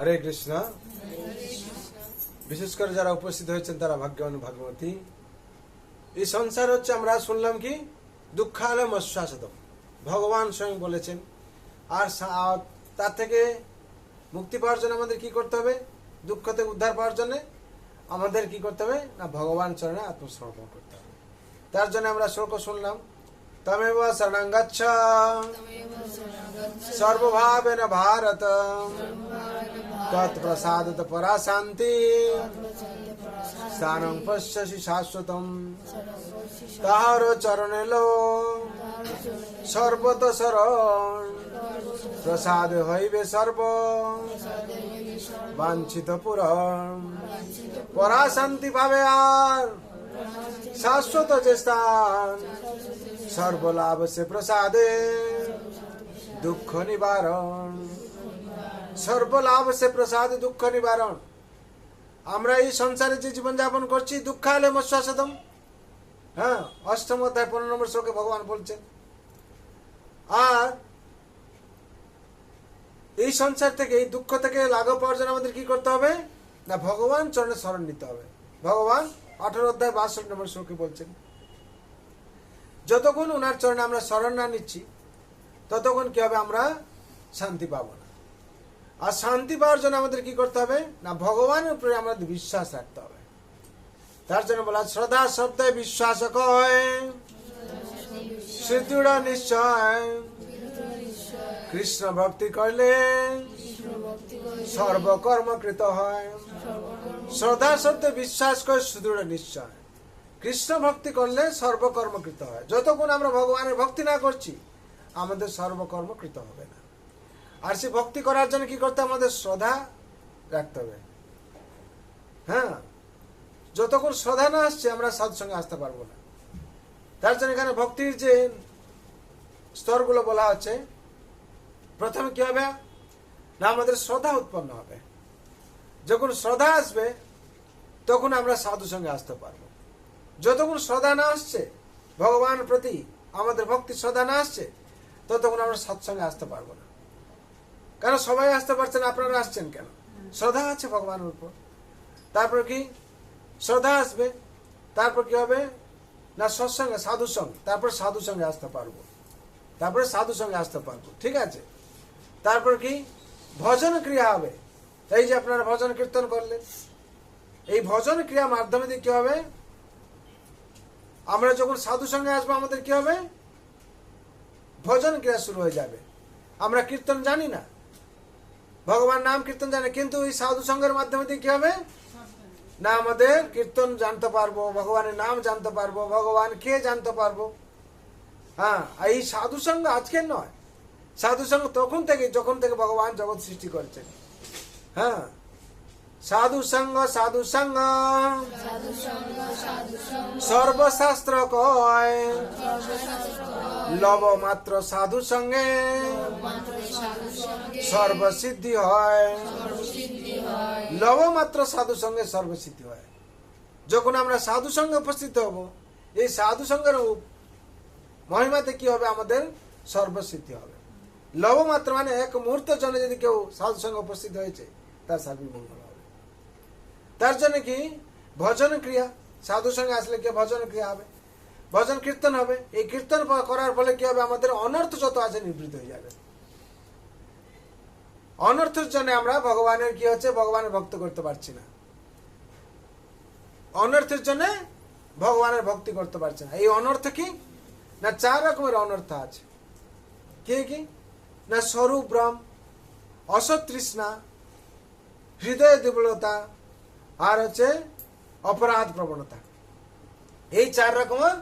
হরে কৃষ্ণ। বিশেষ করে যারা উপস্থিত হয়েছেন তারা ভাগ্যবান ভাগ্যবতী। এই সংসার হচ্ছে, আমরা শুনলাম কি, দুঃখালয় মশ্বাসতম, ভগবান স্বয়ং বলেছেন। আর তার থেকে মুক্তি পাওয়ার জন্য আমাদের কি করতে হবে? দুঃখ থেকে উদ্ধার পাওয়ার জন্য আমাদের কি করতে হবে? না, ভগবান চরণে আত্মসমর্পণ করতে হবে। তার জন্য আমরা শ্লোক শুনলাম, তমেব শরণং গচ্ছ সর্বভাবেন ভারত তৎপ্রসাদত পরা শান্তি স্থানং পশ্যসি শাশ্বতম তাহার চরণে লো সর্বত শরণ প্রসাদ হইবে সর্ব বাঞ্ছিত পূরণ। পরা শান্তি পাবে আর শাশ্বত যে স্থান, সর্বলাভ সে প্রসাদে দুঃখ নিবারণ। সর্বলাভ সে প্রসাদে দুঃখ নিবারণ। আমরা এই সংসারে যে জীবন যাপন করছি, দুঃখালে মশ্বাসতম, হ্যাঁ, অষ্টম অধ্যায় 15 নম্বর শ্লোকে ভগবান বলছেন। আর এই সংসার থেকে, এই দুঃখ থেকে লাঘব পাওয়ার জন্য আমাদের কি করতে হবে? না, ভগবান চরণে শরণ নিতে হবে। ভগবান 18 অধ্যায় 62 নম্বর শ্লোকে বলছেন, যতক্ষণ ওনার চরণে আমরা শরণ না নিচ্ছি ততক্ষণ কি হবে? আমরা শান্তি পাবো না। আর শান্তি পাওয়ার জন্য আমাদের কি করতে হবে? না, ভগবানের উপরে আমাদের বিশ্বাস রাখতে হবে। তার জন্য বলা, শ্রদ্ধা শব্দে বিশ্বাস কয় দৃঢ় নিশ্চয়, কৃষ্ণ ভক্তি করলে সর্বকর্মকৃত হয়। শ্রদ্ধা শব্দে বিশ্বাস করে সুদৃঢ় নিশ্চয়, কৃষ্ণ ভক্তি করলে সর্বকর্মকৃত হয়। যতক্ষণ আমরা ভগবানের ভক্তি না করছি আমাদের সর্বকর্মকৃত হবে না। আর সে ভক্তি করার জন্য কি করতে? আমাদের শ্রদ্ধা রাখতে হবে। হ্যাঁ, যতক্ষণ শ্রদ্ধা না আসছে আমরা সৎসঙ্গে আসতে পারবো না। তার জন্য এখানে ভক্তির যে স্তরগুলো বলা হচ্ছে, প্রথমে কি হবে? না, আমাদের শ্রদ্ধা উৎপন্ন হবে। যখন শ্রদ্ধা আসবে তখন আমরা সাধু সঙ্গে আসতে পারবো। যতক্ষণ শ্রদ্ধা না আসছে ভগবানের প্রতি, আমাদের ভক্তি শ্রদ্ধা না আসছে, ততক্ষণ আমরা সৎসঙ্গে আসতে পারবো না। কারণ সবাই আসতে পারছেন, আপনারা আসছেন কেন? শ্রদ্ধা আছে ভগবানের উপর। তারপর কি? শ্রদ্ধা আসবে, তারপর কি হবে? না, সৎসঙ্গে, সাধু সঙ্গে, তারপর সাধু সঙ্গে আসতে পারবো, তারপরে সাধু সঙ্গে আসতে পারবো। ঠিক আছে? তারপর কি? ভজন ক্রিয়া হবে। এই যে আপনারা ভজন কীর্তন করলেন, এই ভজন ক্রিয়ার মাধ্যমে দিয়ে কি হবে? আমরা যখন সাধু সঙ্গে আসবো আমাদের কি হবে? ভজন ক্রিয়া শুরু হয়ে যাবে। আমরা কীর্তন জানি না, ভগবান নাম কীর্তন জানি, কিন্তু এই সাধু সঙ্গের মাধ্যমে দিয়ে কি হবে? না, আমাদের কীর্তন জানতে পারবো, ভগবানের নাম জানতে পারবো, ভগবান কে জানতে পারবো। হ্যাঁ, এই সাধু সঙ্গ আজকের নয়, সাধু সঙ্গ তখন থেকে, যখন থেকে ভগবান জগৎ সৃষ্টি করেছেন। হ্যাঁ, সাধু সঙ্গ সাধু সঙ্গ সর্বশাস্ত্র কয়, লব মাত্র সাধু সঙ্গে সর্বসিদ্ধি হয়। লব মাত্র সাধু সঙ্গে সর্বসিদ্ধি হয়। যখন আমরা সাধু সঙ্গে উপস্থিত হব, এই সাধু সঙ্গের মহিমাতে কি হবে? আমাদের সর্বসিদ্ধি হবে। লব মাত্র মানে এক মুহূর্তের জন্য যদি কেউ সাধু সঙ্গে উপস্থিত হয়েছে, তার সার্বিক মঙ্গল হবে। তার জন্য কি? ভজন ক্রিয়া। সাধু সঙ্গে আসলে কি ভজন ক্রিয়া হবে, ভজন কীর্তন হবে। এই কীর্তন করার ফলে কি হবে? আমাদের অনর্থ যত আছে নিবৃত্ত হয়ে যাবে। অনর্থের জন্য আমরা ভগবানের কি হচ্ছে? ভগবানের ভক্ত করতে পারছি না। অনর্থের জন্য ভগবানের ভক্তি করতে পারছি না। এই অনর্থ কি? না, 4 রকমের অনর্থ আছে। কি কি? না, স্বরূপ ভ্রম, অসৎ তৃষ্ণা, হৃদয় দুর্বলতা, আর হচ্ছে অপরাধ প্রবণতা। এই 4 রকমের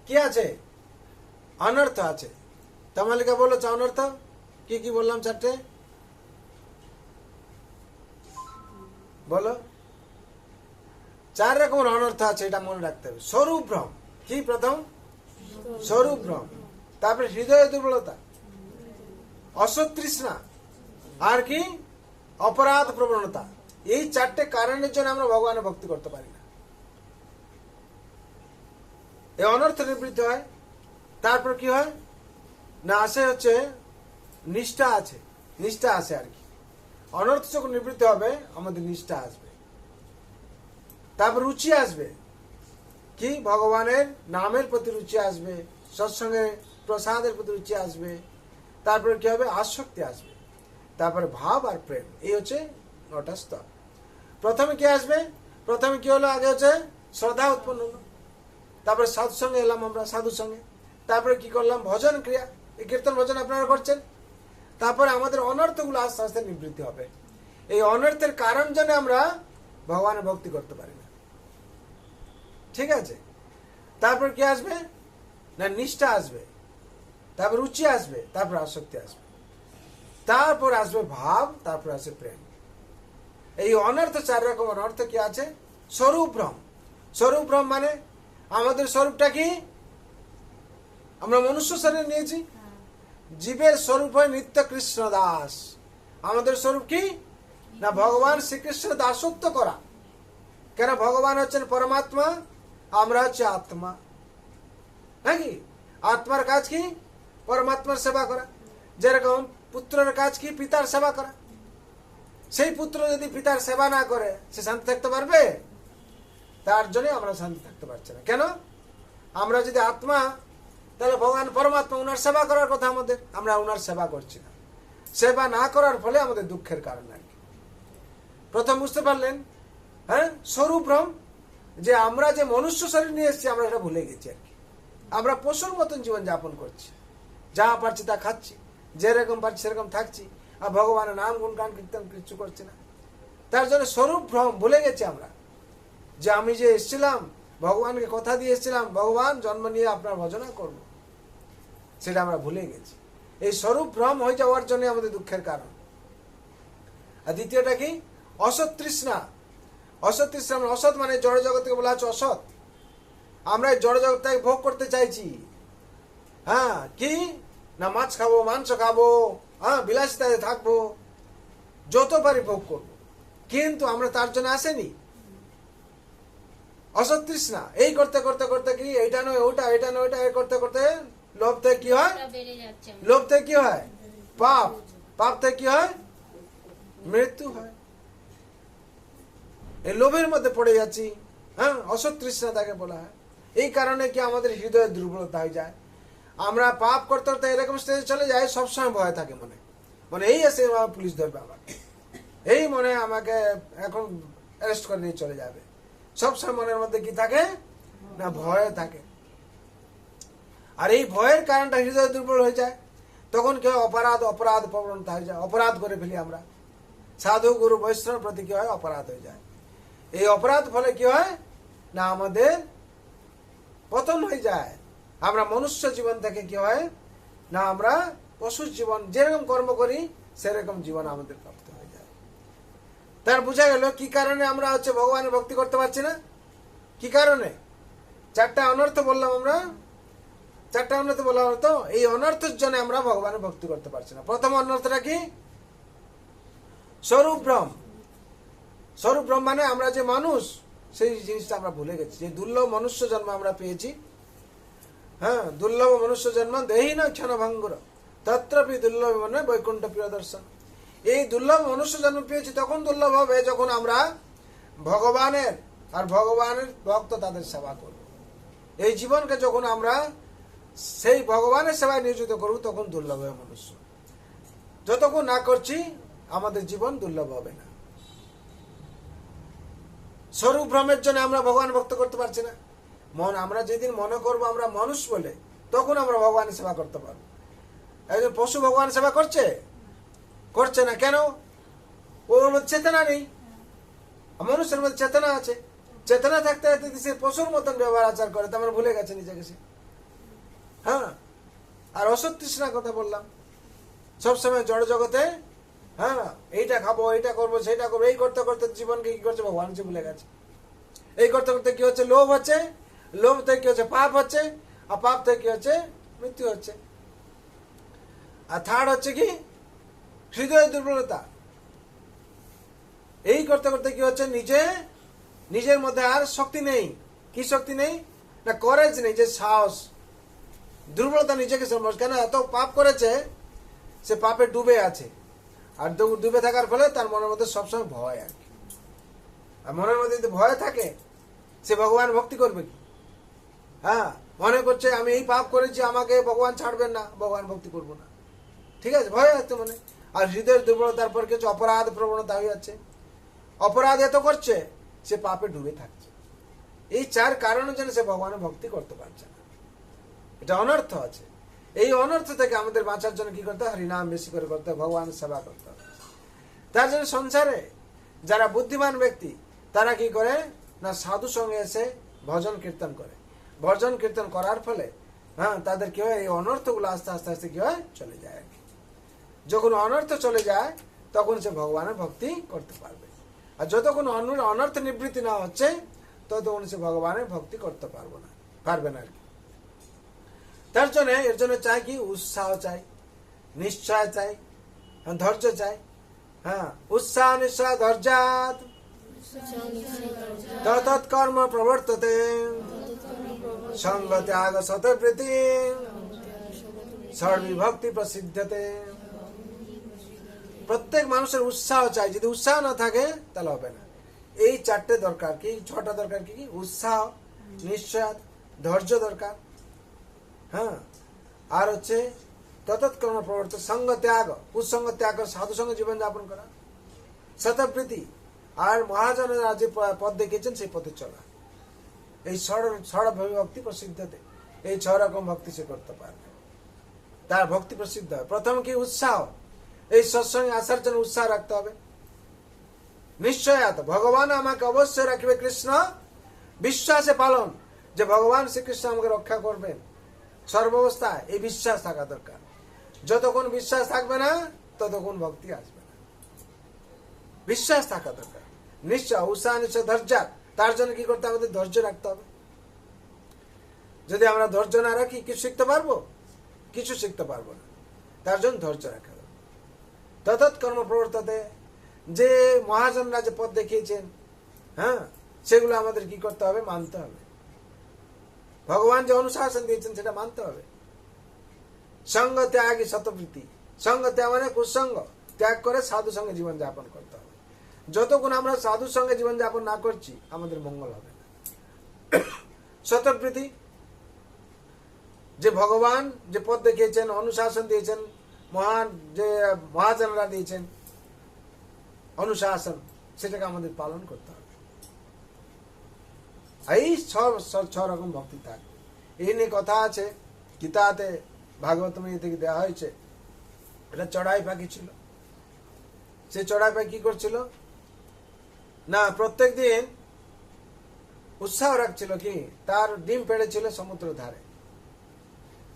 কি আছে? অনর্থ আছে। তামালিকা বলো অনর্থ কি কি বললাম? 4টে বলো। 4 রকমের অনর্থ আছে, এটা মনে রাখতে হবে। স্বরূপ ভ্রম কি? প্রথম স্বরূপ ভ্রম, তারপরে হৃদয় দুর্বলতা, অসৎ তৃষ্ণা, আর কি? অপরাধ প্রবণতা। এই 4টে কারণের জন্য আমরা ভগবানের ভক্তি করতে পারি না। এই অনর্থ নিবৃত্তি হয়। তারপর কি হয়? না, আসে হচ্ছে নিষ্ঠা আছে, নিষ্ঠা আসে আর কি। অনর্থ যখন নিবৃত্তি হবে আমাদের নিষ্ঠা আসবে, তারপর রুচি আসবে, কি ভগবানের নামের প্রতি রুচি আসবে, সৎসঙ্গে প্রসাদের প্রতি রুচি আসবে, তারপরে কি হবে আসক্তি আসবে, তারপরে ভাব আর প্রেম। এই হচ্ছে 9টা স্তর। প্রথমে কি আসবে? প্রথমে কি হলো? আগে হচ্ছে শ্রদ্ধা উৎপন্ন হলো, তারপরে সৎসঙ্গে এলাম আমরা, সাধুর সঙ্গে, তারপরে কি করলাম ভজন ক্রিয়া, এই কীর্তন ভজন আপনারা করছেন, তারপরে আমাদের অনর্থগুলো আস্তে আস্তে নিবৃত্তি হবে। এই অনর্থের কারণ জন্য আমরা ভগবানের ভক্তি করতে পারি না, ঠিক আছে? তারপর কি আসবে না নিষ্ঠা আসবে, তারপর রুচি আসবে, তারপর আসক্তি আসবে, তারপর আসবে ভাব, তারপর আসবে প্রেম। এই অনর্থ 4 রকম অনর্থ কি আছে? স্বরূপ ভ্রম। স্বরূপ ভ্রম মানে আমাদের স্বরূপটা কি? আমরা মনুষ্য শরীর নিয়েছি, জীবের স্বরূপ হয় নিত্য কৃষ্ণ দাস। আমাদের স্বরূপ কি না ভগবান শ্রীকৃষ্ণের দাসত্ব করা। কেন? ভগবান হচ্ছেন পরমাত্মা, আমরা হচ্ছে আত্মা, নাকি? আত্মার কাজ কি? পরমাত্মার সেবা করা। যেরকম পুত্রের কাজ কি? পিতার সেবা করা। সেই পুত্র যদি পিতার সেবা না করে সে শান্তি থাকতে পারবে? তার জন্য আমরা শান্তি থাকতে পারছি না। কেন? আমরা যদি আত্মা, তাহলে ভগবান পরমাত্মা, উনার সেবা করার কথা আমাদের, আমরা উনার সেবা করছি না। সেবা না করার ফলে আমাদের দুঃখের কারণ আর কি। প্রথম বুঝতে পারলেন, হ্যাঁ, স্বরূপ ভ্রম, যে আমরা যে মনুষ্য শরীর নিয়ে এসেছি আমরা এটা ভুলে গেছি আর কি। আমরা পশুর মতন জীবন যাপন করছি, যা পারছি তা খাচ্ছি, যেরকম পারছি সেরকম থাকছি, আর ভগবানের নাম গুণগান কীর্তন কিছু করছি না। তার জন্য স্বরূপ ভ্রম, ভুলে গেছি আমরা যে আমি যে এসেছিলাম, ভগবানকে কথা দিয়ে এসেছিলাম ভগবান জন্ম নিয়ে আপনার ভজনা করব, সেটা আমরা ভুলে গেছি। এই স্বরূপ ভ্রম হয়ে যাওয়ার জন্য আমাদের দুঃখের কারণ। আর দ্বিতীয়টা কি? অসৎ তৃষ্ণা। অসৎ তৃষ্ণা মানে, অসৎ মানে জড় জগৎকে বলা হচ্ছে অসৎ। আমরা জড় জগৎটাকে ভোগ করতে চাইছি, হ্যাঁ, কি না মাছ খাবো, মাংস খাবো, হ্যাঁ, বিলাসিতাতে থাকবো, যত পারি ভোগ করবো, কিন্তু আমরা তার জন্য আসেনি। অসৎ তৃষ্ণা, এই করতে করতে করতে কি এইটা নয় ওটা, এটা নয় ওটা, এই করতে করতে লোভ থেকে কি হয়? লোভ থেকে কি হয়? পাপ। পাপ থেকে কি হয়? মৃত্যু হয়। এই লোভের মধ্যে পড়ে যাচ্ছি, হ্যাঁ, অসৎ তৃষ্ণা তাকে বলা হয়। এই কারণে কি আমাদের হৃদয়ের দুর্বলতা হয়ে যায়। আমরা পাপ করতে করতে এরকম স্টেজে চলে যাই, সবসময় ভয় থাকে মনে, মানে এই এসে পুলিশ ধরবে আমাকে, এই মনে আমাকে এখন অ্যারেস্ট করে নিয়ে চলে যাবে। সবসময় মনের মধ্যে কি থাকে না ভয় থাকে। আর এই ভয়ের কারণটা হৃদয় দুর্বল হয়ে যায়, তখন কি হয়? অপরাধ প্রবণতা হয়ে যায়, অপরাধ করে ফেলি আমরা। সাধু গুরু বৈষ্ণব প্রতি কি হয়? অপরাধ হয়ে যায়। এই অপরাধ ফলে কি হয় না আমাদের পতন হয়ে যায়। আমরা মনুষ্য জীবন থেকে কি হয় না আমরা পশু জীবন, যেরকম কর্ম করি সেরকম জীবন আমাদের প্রাপ্ত হয়ে যায়। তার বোঝা গেল কি কারণে আমরা হচ্ছে ভগবানের ভক্তি করতে পারছি না। কি কারণে? 4টা অনর্থ বললাম আমরা, 4টা অনর্থ বলা হলো। তো এই অনর্থের জন্য আমরা ভগবানের ভক্তি করতে পারছি না। প্রথম অনর্থটা কি? স্বরূপ ভ্রম। স্বরূপ ভ্রম মানে আমরা যে মানুষ, সেই জিনিসটা আমরা ভুলে গেছি। যে দুর্লভ মনুষ্য জন্ম আমরা পেয়েছি, হ্যাঁ, দুর্লভ মনুষ্য জন্ম দেহি না ক্ষণ ভঙ্গুর তত্রপি দুর্লভ মানে বৈকুণ্ঠ প্রিয় দর্শন। এই দুর্লভ মনুষ্য জন্ম পেয়েছি তখন দুর্লভ হবে যখন আমরা ভগবানের আর ভগবানের ভক্ত তাদের সেবা করব। এই জীবনকে যখন আমরা সেই ভগবানের সেবায় নিয়োজিত করব তখন দুর্লভ হবে মনুষ্য। যতক্ষণ না করছি আমাদের জীবন দুর্লভ হবে না। স্বরূপ ভ্রমের জন্য আমরা ভগবান ভক্ত করতে পারছি না। আমরা যেদিন মনে করবো আমরা মানুষ বলে, তখন আমরা ভগবানের সেবা করতে পারবো। একজন পশু ভগবান সেবা করছে? করছে না। কেন? ওর মধ্যে চেতনা নেই। মানুষের মধ্যে চেতনা আছে। চেতনা থাকতে থাকতে সে পশুর মতন ব্যবহার আচার করে, তো আমরা ভুলে গেছে নিজেকে সে। হ্যাঁ, আর অসৎ তৃষ্ণার কথা বললাম, সবসময় জড় জগতে, হ্যাঁ, এইটা খাবো, এইটা করবো, সেইটা করবো, এই করতে করতে জীবনকে কি করছে? ভগবান সে ভুলে গেছে। এই করতে করতে কি হচ্ছে? লোভ হচ্ছে, লোভ থেকে কি হচ্ছে? পাপ হচ্ছে, আর পাপ থেকে কি হচ্ছে? মৃত্যু হচ্ছে। আর থার্ড হচ্ছে কি? হৃদয় দুর্বলতা। এই করতে করতে কি হচ্ছে? নিজের মধ্যে আর শক্তি নেই। কি শক্তি নেই না? করেজ নেই, যে সাহস, দুর্বলতা নিজেকে সম্ভব। কেন? এত পাপ করেছে, সে পাপে ডুবে আছে। আর ডুবে থাকার ফলে তার মনের মধ্যে সবসময় ভয় আর কি। আর মনের মধ্যে যদি ভয় থাকে সে ভগবান ভক্তি করবে কি? হ্যাঁ, মনে করছে আমি এই পাপ করেছি, আমাকে ভগবান ছাড়বেন না, ভগবান ভক্তি করবো না। ঠিক আছে, ভয় আছে মনে। আর হৃদয়ের দুর্বলতার পর কিছু অপরাধ প্রবণতা হয়ে যাচ্ছে, অপরাধ এত করছে সে পাপে ডুবে থাকছে। এই চার কারণের জন্য সে ভগবানের ভক্তি করতে পারছে না। এটা অনর্থ আছে। এই অনর্থ থেকে আমাদের বাঁচার জন্য কি করতে হবে? হরিনাম বেশি করে করতে হবে, ভগবানের সেবা করতে হবে। তার জন্য সংসারে যারা বুদ্ধিমান ব্যক্তি তারা কি করে না, সাধু সঙ্গে এসে ভজন কীর্তন করে। ভজন কীর্তন করার ফলে হ্যাঁ তাদের কি হয়, এই অনর্থগুলো আস্তে আস্তে আস্তে কি হয়, চলে যায় আর কি। যখন অনর্থ চলে যায় তখন সে ভগবানের ভক্তি করতে পারবে। আর যতক্ষণ অনর্থ নিবৃত্তি না হচ্ছে ততক্ষণ সে ভগবানের ভক্তি করতে পারবে না আর কি। তার জন্য এর জন্য চাই কি, উৎসাহ চাই, নিশ্চয় চাই, ধৈর্য চাই। হ্যাঁ, উৎসাহ নিশ্চয় ধৈর্যাৎ তৎকর্ম প্রবর্ততে সঙ্গ ত্যাগ শতবৃত্তি সর্ববিভক্তি প্রসিদ্ধতে। প্রত্যেক মানুষের উৎসাহ চাই। যদি উৎসাহ না থাকে তাহলে হবে না। এই চারটে দরকার কি, ছটা দরকার কি? উৎসাহ, নিশ্চয়, ধৈর্য দরকার। হ্যাঁ, আর হচ্ছে তৎকর্ম প্রবর্তন, সঙ্গ ত্যাগ, কুসঙ্গ ত্যাগ করে সাধু সঙ্গে জীবন যাপন করা, শতবৃত্তি, আর মহাজনেরা যে পথ দেখিয়েছেন সেই পথে চলা। এই ষড়ভক্তি প্রসিদ্ধতে, এই 6 রকম ভক্তি সে করতে পারবে, তার ভক্তি প্রসিদ্ধ হয়। প্রথম কি, উৎসাহ। এই সৎসঙ্গে আসার জন্য উৎসাহ রাখতে হবে। নিশ্চয়াত, ভগবান আমাকে অবশ্যই রাখবে, কৃষ্ণ বিশ্বাসে পালন, যে ভগবান শ্রীকৃষ্ণ আমাকে রক্ষা করবেন সর্বাবস্থায়, এই বিশ্বাস থাকা দরকার। যতক্ষণ বিশ্বাস থাকবে না ততক্ষণ ভক্তি আসবে না। বিশ্বাস থাকা দরকার। নিশ্চয়, উৎসাহ, নিশ্চয়, ধৈর্য। তার জন্য কি করতে হবে? আমাদের ধৈর্য রাখতে হবে। যদি আমরা ধৈর্য না রাখি কিছু শিখতে পারবো? কিছু শিখতে পারবো না। তার জন্য ধৈর্য রাখা হবে। তৎকর্ম প্রবর্ততে, যে মহাজনরা যে পথ দেখিয়েছেন হ্যাঁ সেগুলো আমাদের কি করতে হবে? মানতে হবে। ভগবান যে অনুশাসন দিয়েছেন সেটা মানতে হবে। সঙ্গ ত্যাগী শতবৃত্তি, সঙ্গ ত্যাগ মানে কুসঙ্গ ত্যাগ করে সাধু সঙ্গে জীবন যাপন করতে হবে। যতক্ষণ আমরা সাধু সঙ্গে জীবন যাপন না করছি আমাদের মঙ্গল হবে না। শতবৃত্তি, যে ভগবান যে পথ দেখিয়েছেন, অনুশাসন দিয়েছেন, মহান যে মহাজনরা দিয়েছেন অনুশাসন, সেটাকে আমাদের পালন করতে হবে। এই 6 রকম ভক্তি থাকবে। এই নিয়ে কথা আছে গীতাতে, ভাগবতম থেকে দেওয়া হয়েছে। এটা চড়াই পাখি ছিল। সে চড়াই পাখি কি করছিল না, প্রত্যেক দিন উৎসাহ রাখছিল কি, তার ডিম পেড়েছিল সমুদ্র ধারে।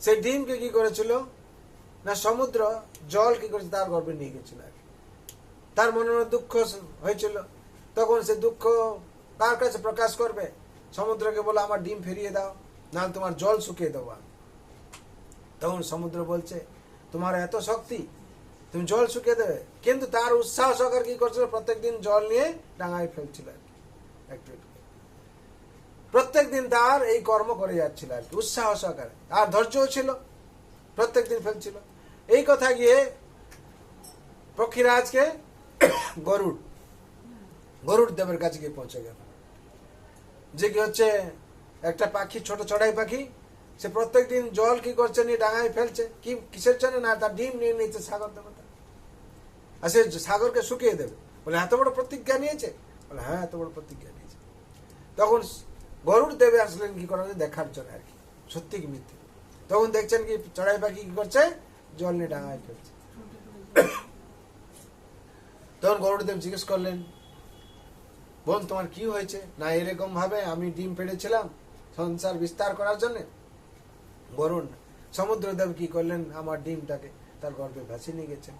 সেই ডিমকে কি করেছিল না, সমুদ্র জল কি করেছে তার গর্ভে নিয়ে গেছিল। তার মনে দুঃখ হয়েছিল, তখন সে দুঃখ কার কাছে প্রকাশ করবে? সমুদ্রকে বলে আমার ডিম ফিরিয়ে দাও, না তোমার জল শুকিয়ে দেবো। তখন সমুদ্র বলছে তোমার এত শক্তি, তুমি জল শুকিয়ে দেবে? কিন্তু তার উৎসাহ সহকার কি করছিল, প্রত্যেকদিন জল নিয়ে ডাঙায় ফেলছিল আর কি, একটু একটু প্রত্যেকদিন তার এই কর্ম করে যাচ্ছিল আর কি, উৎসাহ সহকারে। আর ধৈর্যও ছিল, প্রত্যেকদিন ফেলছিল। এই কথা গিয়ে পক্ষীরাজকে গরুড় দেবের কাছে গিয়ে পৌঁছে গেল, যে কি হচ্ছে একটা পাখি, ছোট চড়াই পাখি, সে প্রত্যেকদিন জল কি করছে নিয়ে ডাঙায় ফেলছে, কি কিসের জন্য? না তার ডিম নিয়ে নিয়েছে সাগর দেবতা, আর সে সাগরকে শুকিয়ে দেবে। বলে এত বড় প্রতিজ্ঞা নিয়েছে? বলে হ্যাঁ, এত বড় প্রতিজ্ঞা নিয়েছে। তখন গরুড় দেবে আসলেন কি করার, দেখার জন্য আর কি, সত্যি কি মিথ্যে। তখন দেখছেন কি চড়াই পাখি কি করছে, জল নিয়ে ডাঙায় ফেলছে। তখন গরুড়দেব জিজ্ঞেস করলেন, বোন তোমার কি হয়েছে? না এরকম ভাবে আমি ডিম পেড়েছিলাম সংসার বিস্তার করার জন্য। গরুড় সমুদ্রদেব কি করলেন, আমার ডিমটাকে তার গর্ভে ভাসিয়ে নিয়ে গেছেন।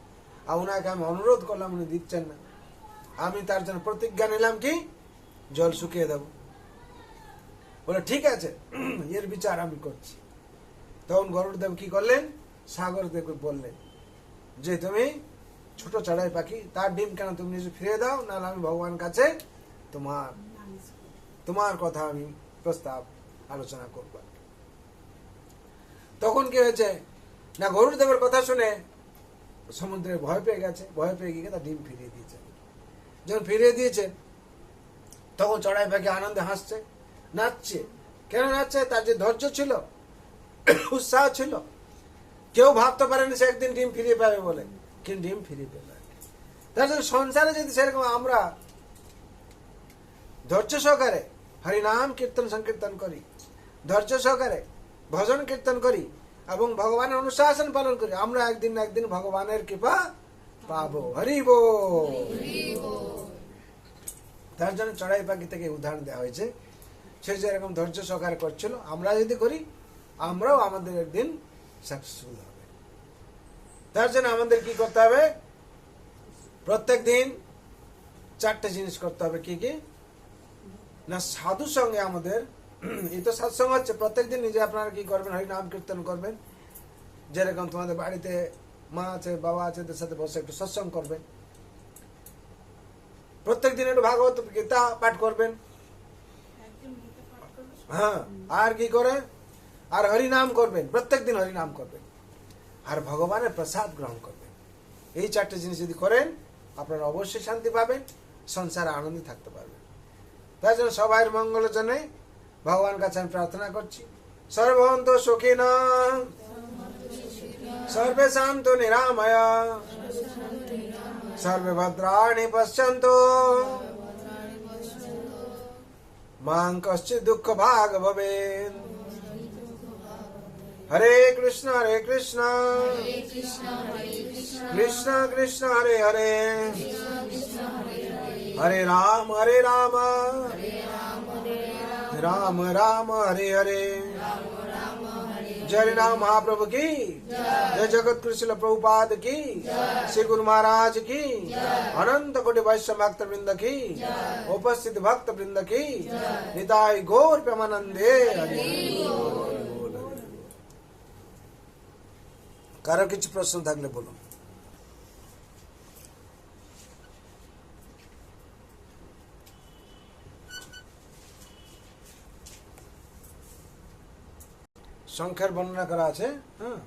আর ওনাকে আমি অনুরোধ করলাম, উনি দিচ্ছেন না। আমি তার জন্য প্রতিজ্ঞা নিলাম কি জল শুকিয়ে দেব। বলে ঠিক আছে, এর বিচার আমি করছি। তখন গরুড়দেব কি করলেন, সাগর দেবকে বললেন যে তুমি ছোট চড়াই পাখি, তার ডিম কেন তুমি নিজে ফিরে দাও, নাহলে আমি ভগবান কাছে তোমার কথা আমি প্রস্তাব আলোচনা করব। তখন কি হয়েছে না, গরুড় দেবের কথা শুনে সমুদ্রে ভয় পেয়ে গেছে, ভয় পেয়ে গিয়ে তার ডিম ফিরিয়ে দিয়েছেন। যখন ফিরিয়ে দিয়েছেন তখন চড়াই পাখি আনন্দে হাসছে, নাচছে। কেন নাচছে? তার যে ধৈর্য ছিল, উৎসাহ ছিল। কেউ ভাবতে পারেনি সে একদিন ডিম ফিরিয়ে পাবে বলে, কিন্তু ডিম ফিরিয়ে পেল। তার জন্য সংসারে যদি সেরকম আমরা ধৈর্য সহকারে হরিনাম কীর্তন সংকীর্তন করি, ধৈর্য সহকারে ভজন কীর্তন করি এবং ভগবানের অনুশাসন পালন করি, আমরা একদিন না একদিন ভগবানের কৃপা পাবো। হরি বল। তার জন্য চড়াই পাখি থেকে উদাহরণ দেওয়া হয়েছে। সে যেরকম ধৈর্য সহকারে করছিল, আমরা যদি করি আমরাও আমাদের একদিন সাকসেসফুল হবে। তার জন্য আমাদের কি করতে হবে? প্রত্যেক দিন 4টে জিনিস করতে হবে। কি কি না? সাধু সঙ্গে আমাদের এই তো সৎসঙ্গ হচ্ছে, প্রত্যেকদিন নিজে আপনারা কি করবেন? হরিনাম কীর্তন করবেন। যেরকম তোমাদের বাড়িতে মা আছে, বাবা আছে, তাদের সাথে বসে একটু সৎসঙ্গ করবেন। প্রত্যেকদিন একটু ভাগবত গীতা পাঠ করবেন। হ্যাঁ, আর কি করে? আর হরিনাম করবেন, প্রত্যেকদিন হরিনাম করবেন, আর ভগবানের প্রসাদ গ্রহণ করবেন। এই 4টে জিনিস যদি করেন আপনারা অবশ্যই শান্তি পাবেন, সংসারে আনন্দে থাকতে পারবেন। তাই জন্য সবাই মঙ্গলের জন্য ভগবান কাছে আমি প্রার্থনা করছি। সর্বন্ত সুখিন, সর্বে শান্ত নিরাময়, সর্বে ভদ্রাণি পশ্যন্তু, মাং কশ্চিৎ দুঃখ ভাগ ভবেৎ। হরে কৃষ্ণ কৃষ্ণ কৃষ্ণ হরে হরে, হরে রাম রাম রাম হরে হরে। जय राम महाप्रभु की जय, जगत गुरु श्रील प्रभुपाद की, श्री गुरु महाराज की, अनंत कोटि वैष्णव भक्त वृंद की, उपस्थित भक्त वृंद की, निताई गौर प्रेमानंदे। কারো কিছু প্রশ্ন থাকলে বলুন। সংখ্যার বর্ণনা করা আছে। হ্যাঁ।